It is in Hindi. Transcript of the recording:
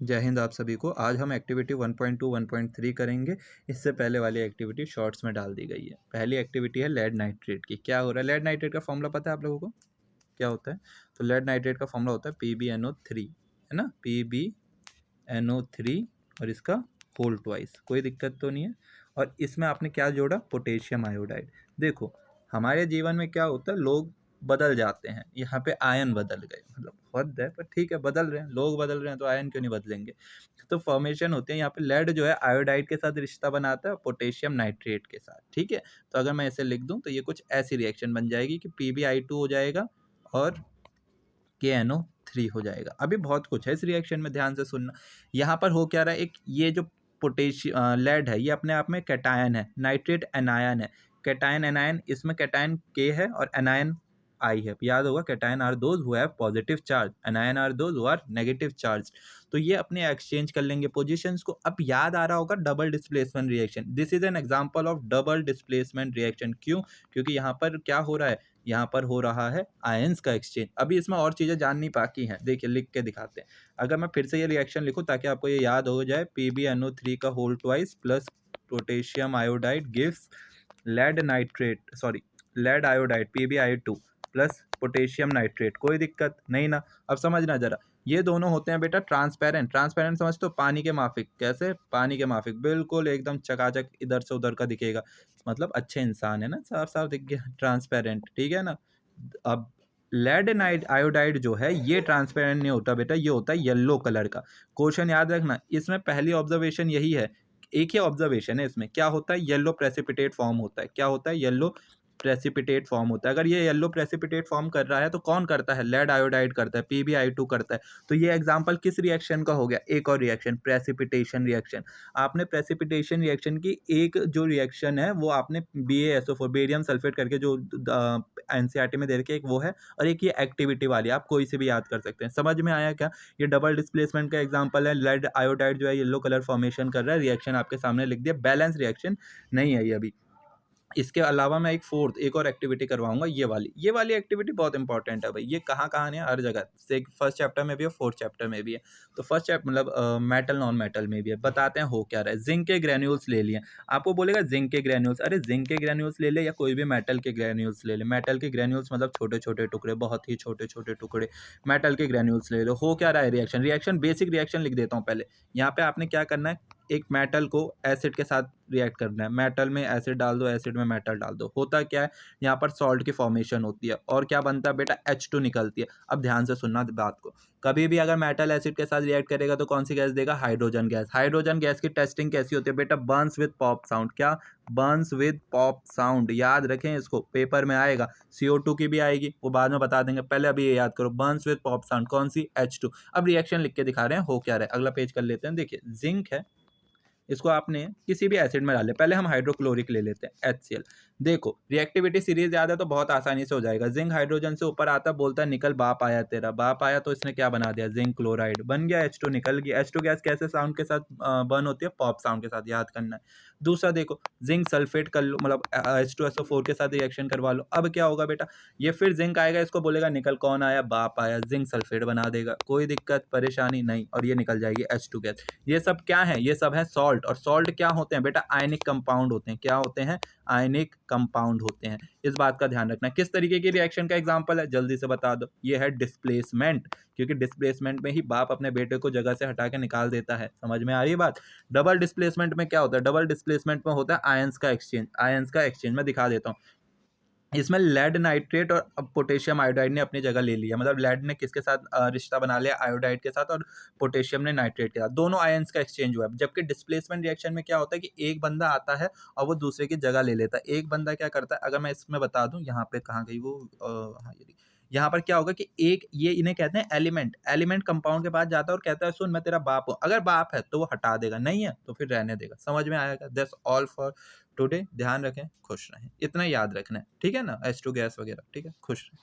जय हिंद आप सभी को। आज हम एक्टिविटी 1.2 1.3 करेंगे। इससे पहले वाली एक्टिविटी शॉर्ट्स में डाल दी गई है। पहली एक्टिविटी है लेड नाइट्रेट की। क्या हो रहा है? लेड नाइट्रेट का फॉर्मूला पता है आप लोगों को क्या होता है? तो लेड नाइट्रेट का फॉर्मूला होता है PbNO3, है ना, PbNO3 और इसका होल ट्वाइस। कोई दिक्कत तो नहीं है। और इसमें आपने क्या जोड़ा? Potassium iodide. देखो हमारे जीवन में क्या होता है, लोग बदल जाते हैं। यहाँ पे आयन बदल गए, मतलब हद है पर ठीक है, बदल रहे हैं, लोग बदल रहे हैं तो आयन क्यों नहीं बदलेंगे। तो फॉर्मेशन होते हैं यहाँ पे। लेड जो है आयोडाइड के साथ रिश्ता बनाता है, पोटेशियम नाइट्रेट के साथ। ठीक है, तो अगर मैं इसे लिख दूं तो ये कुछ ऐसी रिएक्शन बन जाएगी कि PbI2 हो जाएगा और KNO3 हो जाएगा। अभी बहुत कुछ है इस रिएक्शन में, ध्यान से सुनना। यहाँ पर हो क्या रहा है, एक ये जो लेड है ये अपने आप में कैटायन है, नाइट्रेट एनायन है। कैटायन एनायन, इसमें कैटायन K है और एनायन I है। याद होगा, cation are those who have positive charge, anion are those who are negative charge. तो ये अपने एक्सचेंज कर लेंगे पोजीशंस को। अब याद आ रहा होगा double displacement reaction. This is an example of double displacement reaction. क्यों? क्योंकि यहाँ पर क्या हो रहा है, यहाँ पर हो रहा है आयंस का एक्सचेंज। अभी इसमें और चीज़ें जाननी बाकी हैं, देखिए लिख के दिखाते हैं। अगर मैं फिर से ये रिएक्शन लिखूँ ताकि आपको ये याद हो जाए, PbNO3 का whole twice plus potassium iodide gives lead nitrate, sorry lead iodide PbI2 plus potassium nitrate. कोई दिक्कत नहीं ना? अब समझना जरा, ये दोनों होते हैं बेटा ट्रांसपेरेंट। ट्रांसपेरेंट समझते हो? पानी के माफिक। कैसे? पानी के माफिक, बिल्कुल एकदम चकाचक इधर से उधर का दिखेगा, मतलब अच्छे इंसान है ना, साफ साफ दिख गया, ट्रांसपेरेंट। ठीक है ना? अब लेड नाइट आयोडाइड जो है ये ट्रांसपेरेंट नहीं होता बेटा, ये होता है येलो कलर का। क्वेश्चन याद रखना, इसमें पहली ऑब्जर्वेशन यही है, एक ही ऑब्जर्वेशन है इसमें। क्या होता है? येलो प्रेसिपिटेट फॉर्म होता है। क्या होता है? येलो प्रेसिपिटेट फॉर्म होता है। अगर ये येलो प्रेसिपिटेट फॉर्म कर रहा है तो कौन करता है? लेड आयोडाइड करता है, PbI2 करता है। तो ये एग्जांपल किस रिएक्शन का हो गया? एक और रिएक्शन, प्रेसिपिटेशन रिएक्शन। आपने प्रेसिपिटेशन रिएक्शन की एक जो रिएक्शन है वो आपने BaSO4, बेरियम सल्फेट करके जो NCERT में दे रखी है, एक वो है और एक ये एक्टिविटी वाली, आप कोई से भी याद कर सकते हैं। समझ में आया क्या? ये डबल डिस्प्लेसमेंट का एग्जांपल है। लेड आयोडाइड जो है येलो कलर फॉर्मेशन कर रहा है, रिएक्शन आपके सामने लिख दिया। बैलेंस रिएक्शन नहीं है ये अभी। इसके अलावा मैं एक और एक्टिविटी करवाऊंगा, ये वाली एक्टिविटी बहुत इंपॉर्टेंट है भाई। ये कहाँ कहाँ है? हर जगह से। फर्स्ट चैप्टर में भी है, फोर्थ चैप्टर में भी है। तो फर्स्ट चैप्टर मतलब मेटल नॉन मेटल में भी है। बताते हैं हो क्या रहा है। जिंक के ग्रेन्यूल्स ले लिए। आपको बोलेगा जिंक के ग्रेन्यूल्स, अरे जिंक के ग्रेन्यूल्स ले ले या कोई भी मेटल के ग्रेन्यूल्स ले ले। मेटल के ग्रेन्यूल्स मतलब छोटे छोटे टुकड़े, बहुत ही छोटे छोटे टुकड़े। मेटल के ग्रेन्यूल्स ले लो। हो क्या रहा है? रिएक्शन बेसिक रिएक्शन लिख देता हूँ पहले। यहाँ पे आपने क्या करना है, एक मेटल को एसिड के साथ रिएक्ट करना है। मेटल में एसिड डाल दो, एसिड में मेटल डाल दो। होता क्या है, यहाँ पर सॉल्ट की फॉर्मेशन होती है और क्या बनता है बेटा? H2 निकलती है। अब ध्यान से सुनना बात को, कभी भी अगर मेटल एसिड के साथ रिएक्ट करेगा तो कौन सी गैस देगा? Hydrogen gas. हाइड्रोजन गैस की टेस्टिंग कैसी होती है बेटा? Burns with pop sound. क्या? Burns with pop sound. याद रखें इसको, पेपर में आएगा। CO2 की भी आएगी, वो बाद में बता देंगे, पहले अभी ये याद करो। बर्न्स विद पॉप साउंड कौन सी? H2। अब रिएक्शन लिख के दिखा रहे हैं हो क्या रहा है। अगला पेज कर लेते हैं। देखिए जिंक है, इसको आपने किसी भी एसिड में डाले। पहले हम हाइड्रोक्लोरिक ले लेते हैं, HCl। देखो रिएक्टिविटी सीरीज याद है तो बहुत आसानी से हो जाएगा। जिंक हाइड्रोजन से ऊपर आता, बोलता है निकल, बाप आया तेरा। बाप आया तो इसने क्या बना दिया? जिंक क्लोराइड बन गया, H2 निकल गया। H2 गैस कैसे साउंड के साथ बर्न होती है? पॉप साउंड के साथ, याद करना है। दूसरा देखो, जिंक सल्फेट कर लो, मतलब H2SO4 के साथ रिएक्शन करवा लो। अब क्या होगा बेटा, ये फिर जिंक आएगा, इसको बोलेगा निकल, कौन आया? बाप आया, जिंक सल्फेट बना देगा। कोई दिक्कत परेशानी नहीं, और ये निकल जाएगी H2 गैस। ये सब क्या है? ये सब है सॉल्ट। और सॉल्ट क्या होते हैं बेटा? आयनिक कंपाउंड होते हैं। क्या होते हैं? आयनिक कंपाउंड होते हैं। इस बात का ध्यान रखना। किस तरीके की रिएक्शन का एग्जांपल है? जल्दी से बता दो। ये है डिस्प्लेसमेंट, क्योंकि डिस्प्लेसमेंट में ही बाप अपने बेटे को जगह से हटा के निकाल देता है। समझ में आ रही बात? डबल डिस्प्लेसमेंट में क्या होता है? डबल डिस्प्लेसमेंट में होता है आयंस का एक्सचेंज। आयंस का एक्सचेंज मैं दिखा देता हूँ। इसमें लेड नाइट्रेट और पोटेशियम आयोडाइड ने अपनी जगह ले लिया। मतलब लेड ने किसके साथ रिश्ता बना लिया? आयोडाइड के साथ। और पोटेशियम ने नाइट्रेट के साथ। दोनों आयंस का एक्सचेंज हुआ है। जबकि डिस्प्लेसमेंट रिएक्शन में क्या होता है कि एक बंदा आता है और वो दूसरे की जगह ले लेता है। एक बंदा क्या करता है, अगर मैं इसमें बता दूं, यहाँ पे कहाँ गई वो, हाँ ये रही। यहाँ पर क्या होगा कि एक ये इन्हें कहते हैं एलिमेंट। एलिमेंट कंपाउंड के पास जाता है और कहता है सुन मैं तेरा बाप हूँ। अगर बाप है तो वो हटा देगा, नहीं है तो फिर रहने देगा। समझ में आएगा? That's all for today. ध्यान रखें, खुश रहें, इतना याद रखना है, ठीक है ना? H2 गैस वगैरह, ठीक है, खुश रहें।